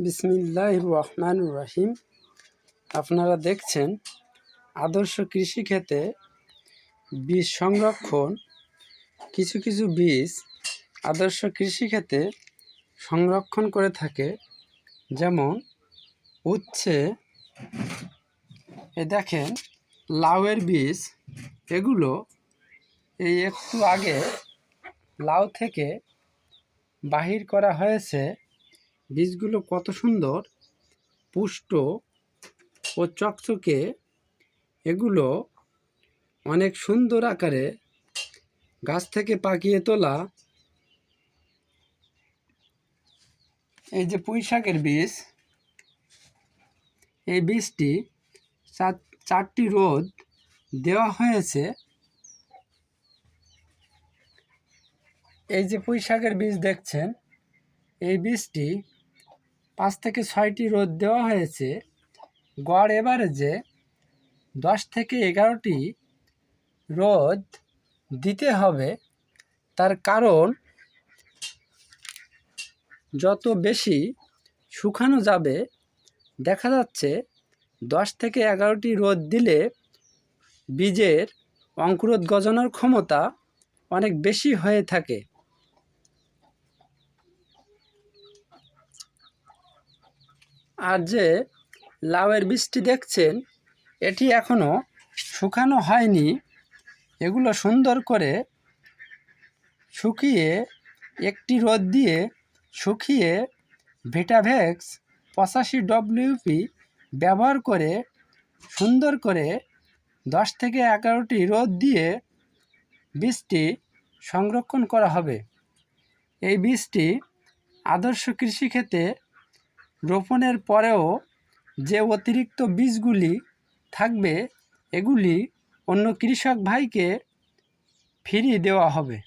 বিসমিল্লাহির রহমানির রহিম। আপনারা দেখছেন আদর্শ কৃষিক্ষেত্রে বীজ সংরক্ষণ। কিছু কিছু বীজ আদর্শ কৃষিক্ষেত্রে সংরক্ষণ করে থাকে, যেমন উচ্ছে। দেখেন লাউয়ের বীজ, এগুলো এই একটু আগে লাউ থেকে বাহির করা হয়েছে। বীজগুলো কত সুন্দর, পুষ্ট ও চকচকে। এগুলো অনেক সুন্দর আকারে গাছ থেকে পাকিয়ে তোলা। এই যে পুঁই শাকের বীজ, এই বীজটি চারটি রোদ দেওয়া হয়েছে। এই যে পুঁই শাকের বীজ দেখছেন, এই বীজটি 5 থেকে 6টি রোদ দেওয়া হয়েছে। গড় এভারেজে 10 থেকে 11টি রোদ দিতে হবে। তার কারণ, যত বেশি শুকানো যাবে, দেখা যাচ্ছে 10 থেকে 11টি রোদ দিলে বীজের অঙ্কুরোদ গজানোর ক্ষমতা অনেক বেশি হয়ে থাকে। আর যে লাউয়ের বীজটি দেখছেন, এটি এখনও শুকানো হয়নি। এগুলো সুন্দর করে শুকিয়ে, একটি রোদ দিয়ে শুকিয়ে ভিটাভেক্স 85 WP ব্যবহার করে সুন্দর করে 10 থেকে 11টি রোদ দিয়ে বীজটি সংরক্ষণ করা হবে। এই বীজটি আদর্শ কৃষিক্ষেত্রে রোপণের পরেও যে অতিরিক্ত বীজগুলি থাকবে, এগুলি অন্য কৃষক ভাইকে ফিরিয়ে দেওয়া হবে।